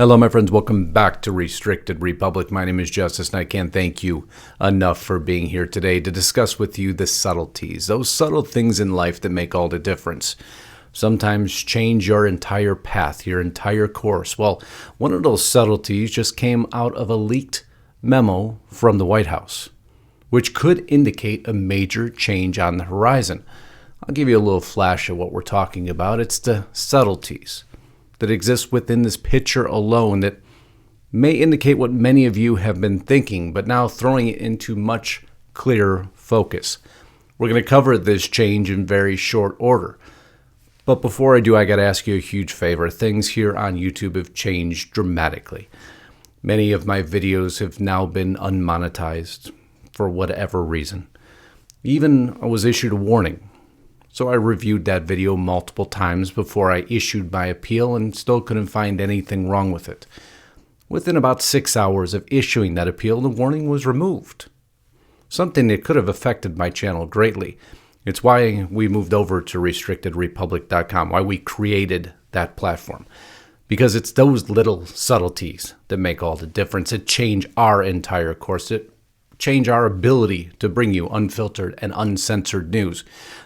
Hello, my friends. Welcome back to Restricted Republic. My name is Justus, and I can't thank you enough for being here today to discuss with you the subtleties, those subtle things in life that make all the difference. Sometimes change your entire path, your entire course. Well, one of those subtleties just came out of a leaked memo from the White House, which could indicate a major change on the horizon. I'll give you a little flash of what we're talking about. It's the subtleties that exist within this picture alone that may indicate what many of you have been thinking, but now throwing it into much clearer focus. We're going to cover this change in very short order. But before I do, I got to ask you a huge favor. Things here on YouTube have changed dramatically. Many of my videos have now been unmonetized for whatever reason. Even I was issued a warning. So I reviewed that video multiple times before I issued my appeal and still couldn't find anything wrong with it. Within about 6 hours of issuing that appeal, the warning was removed. Something that could have affected my channel greatly. It's why we moved over to restrictedrepublic.com, why we created that platform. Because it's those little subtleties that make all the difference, that change our entire course, that change our ability to bring you unfiltered and uncensored news.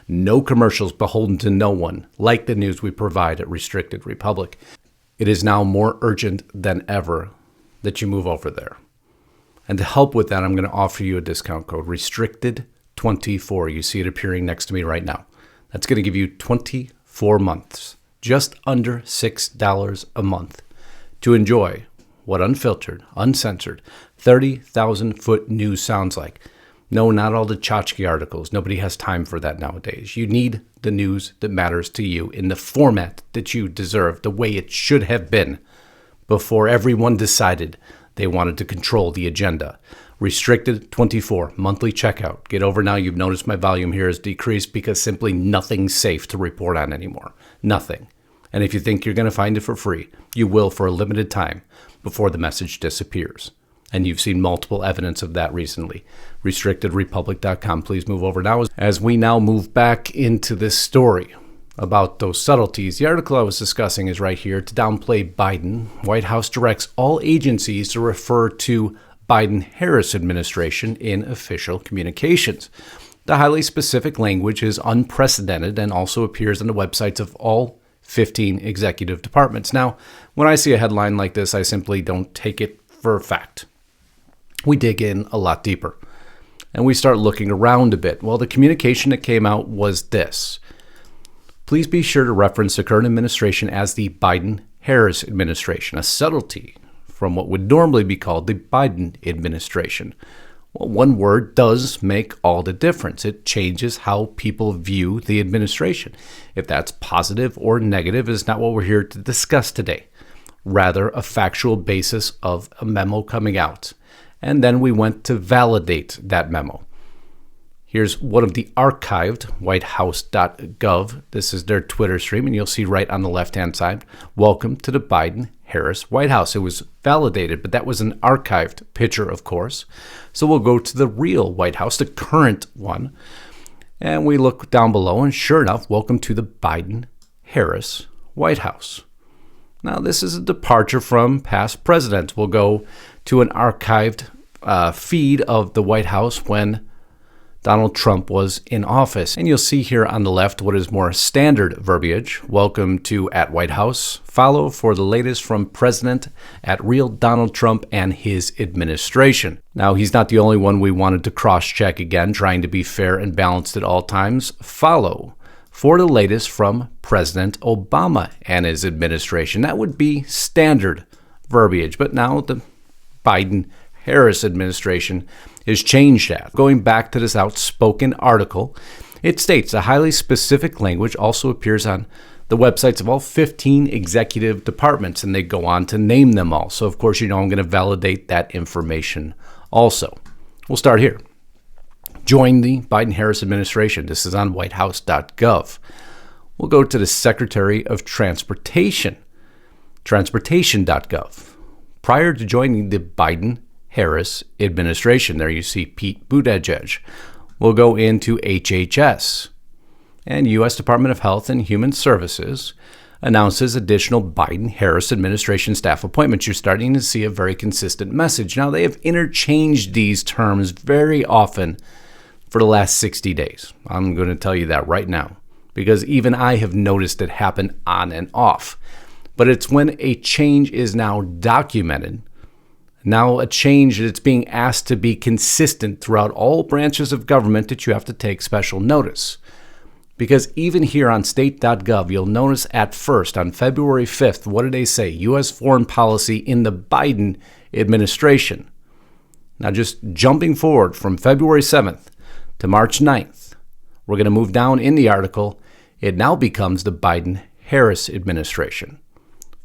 No commercials beholden to no one, like the news we provide at Restricted Republic. It is now more urgent than ever that you move over there. And to help with that, I'm going to offer you a discount code, Restricted24. You see it appearing next to me right now. That's going to give you 24 months, just under $6 a month, to enjoy what unfiltered, uncensored, 30,000-foot news sounds like. No, not all the tchotchke articles. Nobody has time for that nowadays. You need the news that matters to you in the format that you deserve, the way it should have been before everyone decided they wanted to control the agenda. Restricted 24, monthly checkout. Get over now. You've noticed my volume here has decreased because simply nothing's safe to report on anymore. Nothing. And if you think you're going to find it for free, you will for a limited time before the message disappears. And you've seen multiple evidence of that recently. RestrictedRepublic.com. Please move over now. As we now move back into this story about those subtleties, the article I was discussing is right here. To downplay Biden, White House directs all agencies to refer to Biden-Harris administration in official communications. The highly specific language is unprecedented and also appears on the websites of all 15 executive departments. Now, when I see a headline like this, I simply don't take it for a fact. We dig in a lot deeper, and we start looking around a bit. Well, the communication that came out was this. Please be sure to reference the current administration as the Biden-Harris administration, a subtlety from what would normally be called the Biden administration. Well, one word does make all the difference. It changes how people view the administration. If that's positive or negative is not what we're here to discuss today. Rather, a factual basis of a memo coming out. And then we went to validate that memo. Here's one of the archived whitehouse.gov. This is their Twitter stream, and you'll see right on the left-hand side, welcome to the Biden-Harris White House. It was validated, but that was an archived picture, of course. So we'll go to the real White House, the current one, and we look down below, and sure enough, welcome to the Biden-Harris White House. Now, this is a departure from past presidents. We'll go to an archived feed of the White House when Donald Trump was in office. And you'll see here on the left what is more standard verbiage. Welcome to @White-House. Follow for the latest from President @Real Donald Trump and his administration. Now, he's not the only one we wanted to cross-check again, trying to be fair and balanced at all times. Follow for the latest from President Obama and his administration. That would be standard verbiage, but now the Biden-Harris administration is changed that. Going back to this outspoken article, it states a highly specific language also appears on the websites of all 15 executive departments, and they go on to name them all. So, of course, I'm going to validate that information also. We'll start here. Join the Biden-Harris administration. This is on whitehouse.gov. We'll go to the Secretary of Transportation, transportation.gov. Prior to joining the Biden-Harris administration, there you see Pete Buttigieg. We'll go into HHS and U.S. Department of Health and Human Services. announces additional Biden-Harris administration staff appointments. You're starting to see a very consistent message. Now, they have interchanged these terms very often for the last 60 days. I'm going to tell you that right now, because even I have noticed it happen on and off. But it's when a change is now documented, now a change that's being asked to be consistent throughout all branches of government, that you have to take special notice. Because even here on state.gov, you'll notice at first, on February 5th, what did they say? U.S. foreign policy in the Biden administration. Now, just jumping forward from February 7th to March 9th, we're going to move down in the article. It now becomes the Biden-Harris administration.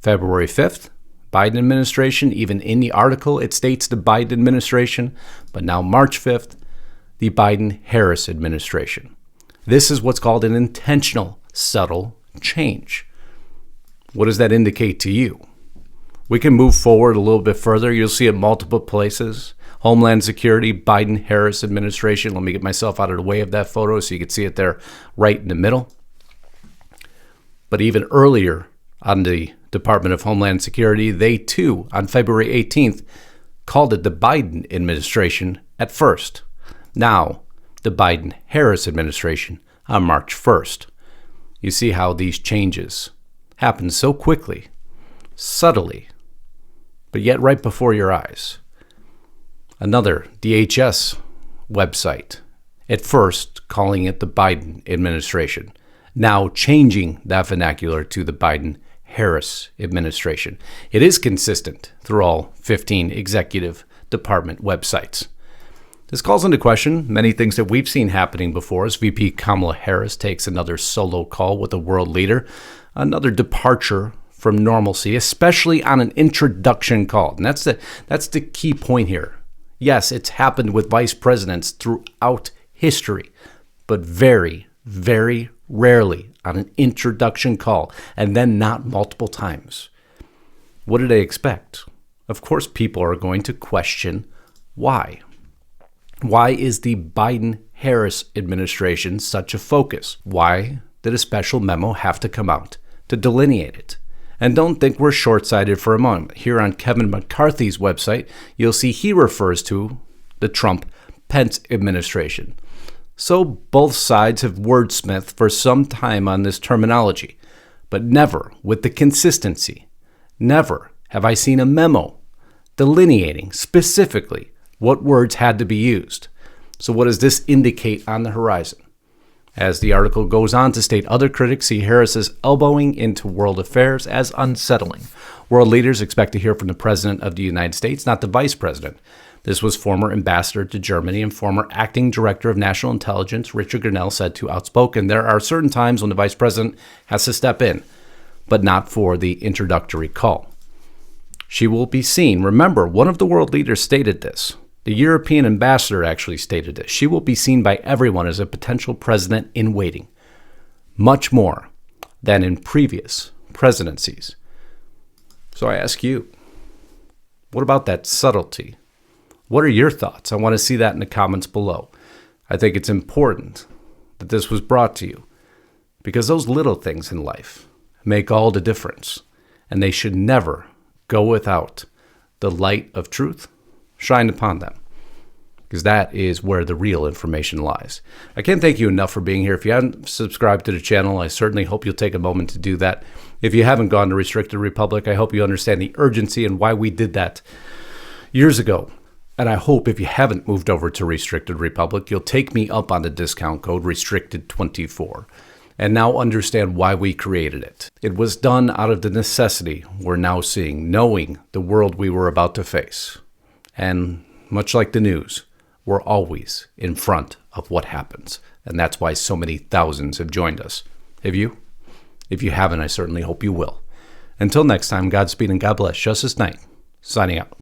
February 5th, Biden administration. Even in the article, it states the Biden administration. But now March 5th, the Biden-Harris administration. This is what's called an intentional subtle change. What does that indicate to you? We can move forward a little bit further. You'll see it multiple places. Homeland Security, Biden-Harris administration. Let me get myself out of the way of that photo so you can see it there right in the middle. But even earlier on the Department of Homeland Security, they too, on February 18th, called it the Biden administration at first. Now, the Biden-Harris administration on March 1st. You see how these changes happen so quickly, subtly, but yet right before your eyes. Another DHS website, at first calling it the Biden administration, now changing that vernacular to the Biden-Harris administration. It is consistent through all 15 executive department websites. This calls into question many things that we've seen happening before as VP Kamala Harris takes another solo call with a world leader, another departure from normalcy, especially on an introduction call. And that's the key point here. Yes, it's happened with vice presidents throughout history, but very, very rarely on an introduction call, and then not multiple times. What do they expect? Of course, people are going to question why. Why is the Biden-Harris administration such a focus? Why did a special memo have to come out to delineate it? And don't think we're short-sighted for a moment. Here on Kevin McCarthy's website, you'll see he refers to the Trump-Pence administration. So both sides have wordsmithed for some time on this terminology, but never with the consistency. Never have I seen a memo delineating specifically what words had to be used. So what does this indicate on the horizon? As the article goes on to state, other critics see Harris's elbowing into world affairs as unsettling. World leaders expect to hear from the President of the United States, not the Vice President. This was former ambassador to Germany and former acting director of national intelligence, Richard Grenell, said to Outspoken. There are certain times when the Vice President has to step in, but not for the introductory call. She will be seen. Remember, one of the world leaders stated this. The European ambassador actually stated this. She will be seen by everyone as a potential president in waiting, much more than in previous presidencies. So I ask you, what about that subtlety? What are your thoughts? I want to see that in the comments below. I think it's important that this was brought to you because those little things in life make all the difference, and they should never go without the light of truth shined upon them, because that is where the real information lies. I can't thank you enough for being here. If you haven't subscribed to the channel, I certainly hope you'll take a moment to do that. If you haven't gone to Restricted Republic, I hope you understand the urgency and why we did that years ago. And I hope if you haven't moved over to Restricted Republic, you'll take me up on the discount code Restricted24 and now understand why we created it. It was done out of the necessity we're now seeing, knowing the world we were about to face. And much like the news, we're always in front of what happens. And that's why so many thousands have joined us. Have you? If you haven't, I certainly hope you will. Until next time, Godspeed and God bless. Justus Knight, signing out.